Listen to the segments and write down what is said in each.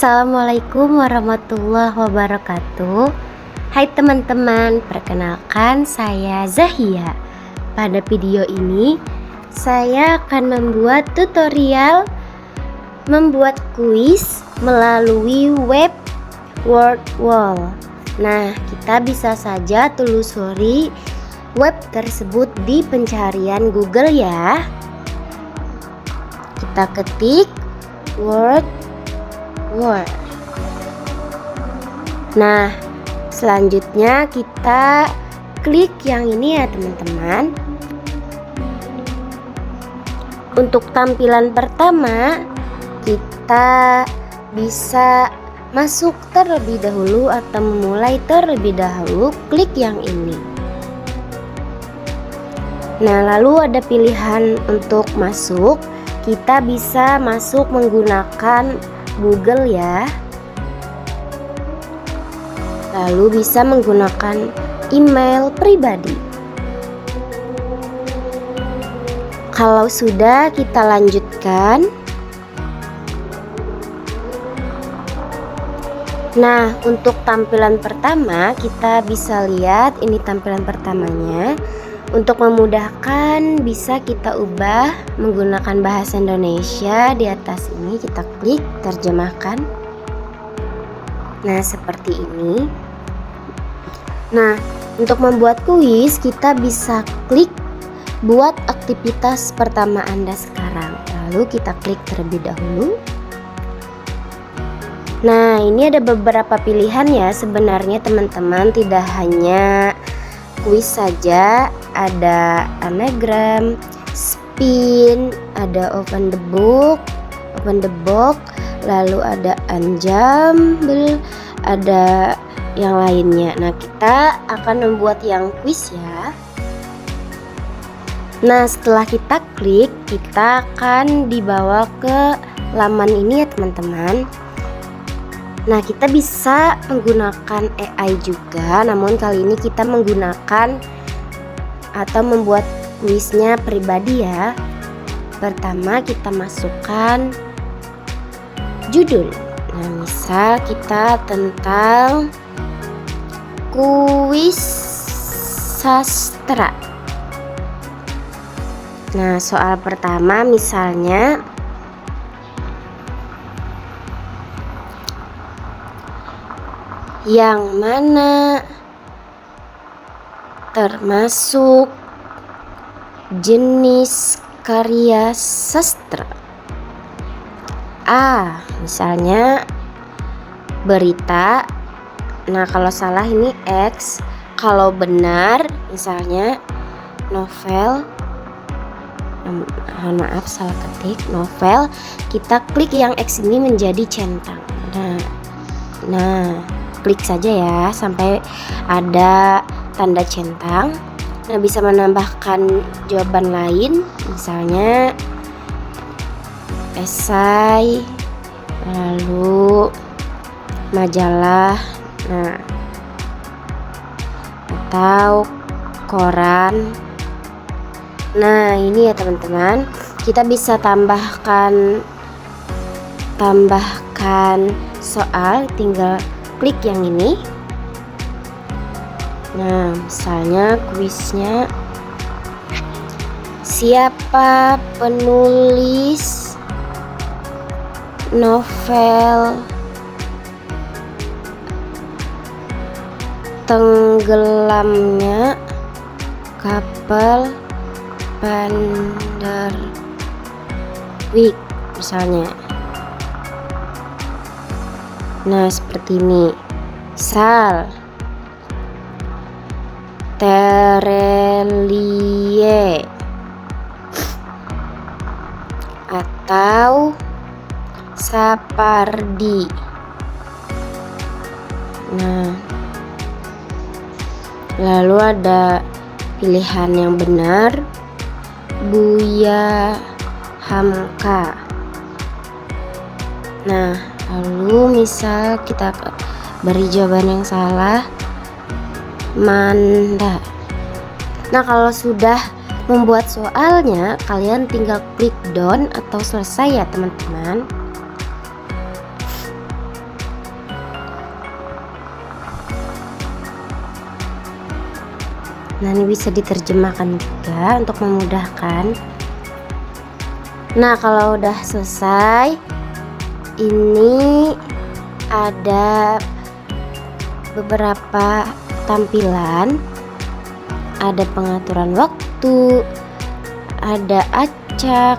Assalamualaikum warahmatullahi wabarakatuh. Hai teman-teman, perkenalkan saya Zahia. Pada video ini saya akan membuat tutorial membuat kuis melalui web WordWall. Nah, kita bisa saja telusuri web tersebut di pencarian Google ya. Kita ketik WordWall. Nah, selanjutnya kita klik yang ini ya teman-teman. Untuk tampilan pertama, kita bisa masuk terlebih dahulu atau memulai terlebih dahulu, klik yang ini. Nah, lalu ada pilihan untuk masuk. Kita bisa masuk menggunakan Google ya. Lalu bisa menggunakan email pribadi. Kalau sudah, kita lanjutkan. Nah, untuk tampilan pertama kita bisa lihat ini tampilan pertamanya. Untuk memudahkan bisa kita ubah menggunakan bahasa Indonesia. Di atas ini kita klik terjemahkan. Nah, seperti ini. Nah, untuk membuat kuis kita bisa klik buat aktivitas pertama Anda sekarang. Lalu kita klik terlebih dahulu. Nah, ini ada beberapa pilihan ya sebenarnya teman-teman, tidak hanya kuis saja, ada anagram, spin, ada open the box, lalu ada unjumble, ada yang lainnya. Nah, kita akan membuat yang kuis ya. Nah, setelah kita klik, kita akan dibawa ke laman ini ya teman-teman. Nah, kita bisa menggunakan AI juga, namun kali ini kita menggunakan atau membuat kuisnya pribadi ya. Pertama kita masukkan judul. Nah, misal kita tentang kuis sastra. Nah, soal pertama misalnya yang mana termasuk jenis karya sastra? A. Misalnya berita. Nah, kalau salah ini X. Kalau benar misalnya novel. Maaf, salah ketik novel. Kita klik yang X ini menjadi centang. Nah, klik saja ya sampai ada tanda centang. Nah, bisa menambahkan jawaban lain, misalnya esai, lalu majalah, nah, atau koran. Nah, ini ya teman-teman, kita bisa tambahkan soal, tinggal klik yang ini. Nah, misalnya kuisnya siapa penulis novel tenggelamnya kapal Vanderwijk misalnya. Nah, seperti ini. Misal Terelie atau Sapardi. Nah, lalu ada pilihan yang benar, Buya Hamka. Nah, lalu misal kita beri jawaban yang salah, Manda. Nah, kalau sudah membuat soalnya, kalian tinggal klik done atau selesai ya teman-teman. Nah, ini bisa diterjemahkan juga untuk memudahkan. Nah, kalau udah selesai, ini ada beberapa tampilan, ada pengaturan waktu, ada acak,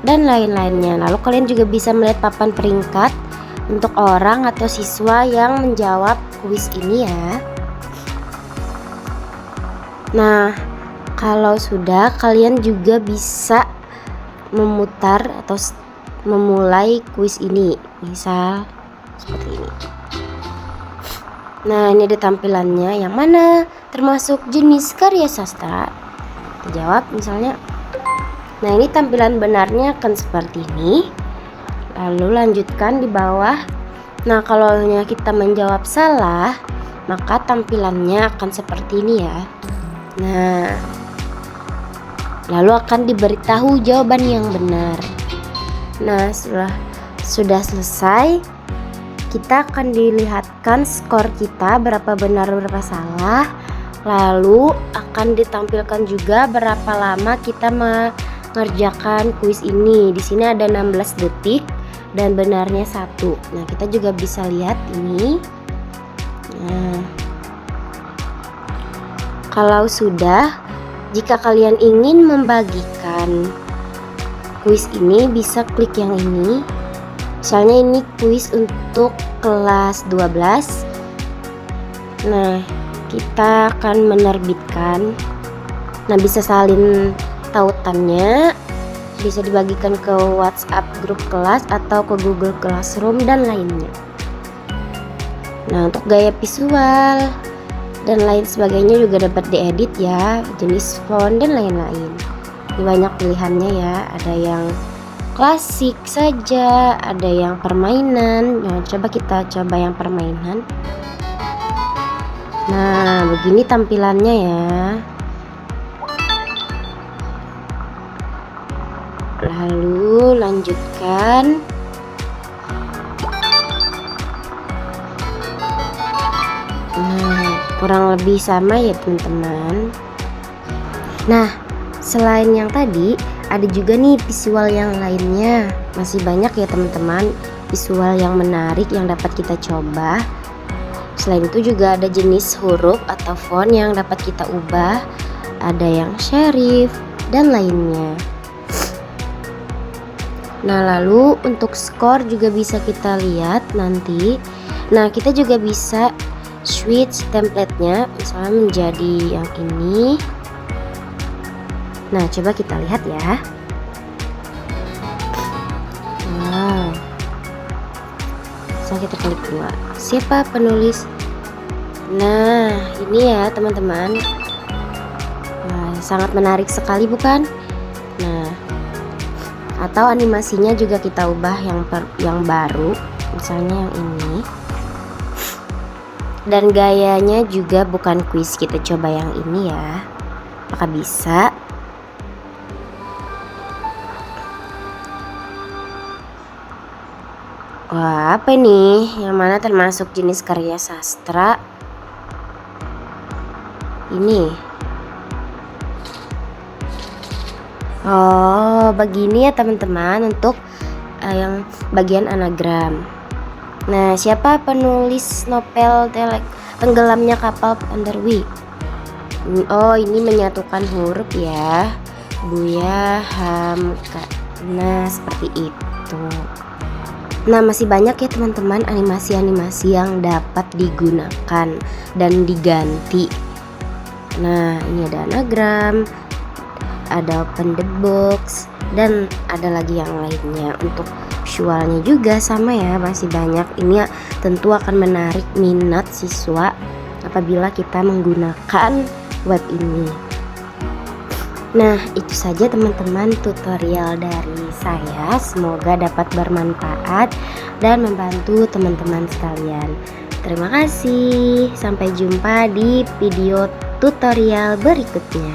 dan lain-lainnya. Lalu kalian juga bisa melihat papan peringkat untuk orang atau siswa yang menjawab kuis ini ya. Nah, kalau sudah, kalian juga bisa memutar atau memulai kuis ini, misal seperti ini. Nah, ini ada tampilannya, yang mana termasuk jenis karya sastra. Kita jawab misalnya. Nah, ini tampilan benarnya akan seperti ini. Lalu lanjutkan di bawah. Nah, kalau kita menjawab salah, maka tampilannya akan seperti ini ya. Nah, lalu akan diberitahu jawaban yang benar. Nah, setelah sudah selesai, kita akan dilihatkan skor kita, berapa benar berapa salah. Lalu akan ditampilkan juga berapa lama kita mengerjakan kuis ini. Di sini ada 16 detik dan benarnya 1. Nah, kita juga bisa lihat ini. Nah, kalau sudah, jika kalian ingin membagikan kuis ini, bisa klik yang ini. Misalnya ini kuis untuk kelas 12. Nah, kita akan menerbitkan. Nah, bisa salin tautannya, bisa dibagikan ke WhatsApp grup kelas atau ke Google Classroom dan lainnya. Nah, untuk gaya visual dan lain sebagainya juga dapat diedit ya, jenis font dan lain-lain. Ini banyak pilihannya ya, ada yang klasik saja, ada yang permainan. Nah, coba kita coba yang permainan. Nah, begini tampilannya ya. Lalu lanjutkan. Nah, kurang lebih sama ya teman-teman. Nah, selain yang tadi, ada juga nih visual yang lainnya. Masih banyak ya teman-teman visual yang menarik yang dapat kita coba. Selain itu juga ada jenis huruf atau font yang dapat kita ubah. Ada yang serif dan lainnya. Nah, lalu untuk skor juga bisa kita lihat nanti. Nah, kita juga bisa switch template-nya, misalnya menjadi yang ini. Nah, coba kita lihat ya. Wow. So, kita klik dua. Siapa penulis? Nah, ini ya teman-teman. Wah, sangat menarik sekali bukan? Nah, atau animasinya juga kita ubah yang baru, misalnya yang ini. Dan gayanya juga bukan kuis, kita coba yang ini ya. Apakah bisa? Wah, apa ini? Yang mana termasuk jenis karya sastra? Ini. Oh, begini ya teman-teman untuk yang bagian anagram. Nah, siapa penulis novel Tenggelamnya Kapal Pandarwi? Oh, ini menyatukan huruf ya. Buya Hamka. Nah, seperti itu. Nah, masih banyak ya teman-teman animasi-animasi yang dapat digunakan dan diganti. Nah, ini ada anagram, ada open the box, dan ada lagi yang lainnya. Untuk visualnya juga sama ya, masih banyak. Ini tentu akan menarik minat siswa apabila kita menggunakan web ini. Nah, itu saja teman-teman tutorial dari saya. Semoga dapat bermanfaat dan membantu teman-teman sekalian. Terima kasih. Sampai jumpa di video tutorial berikutnya.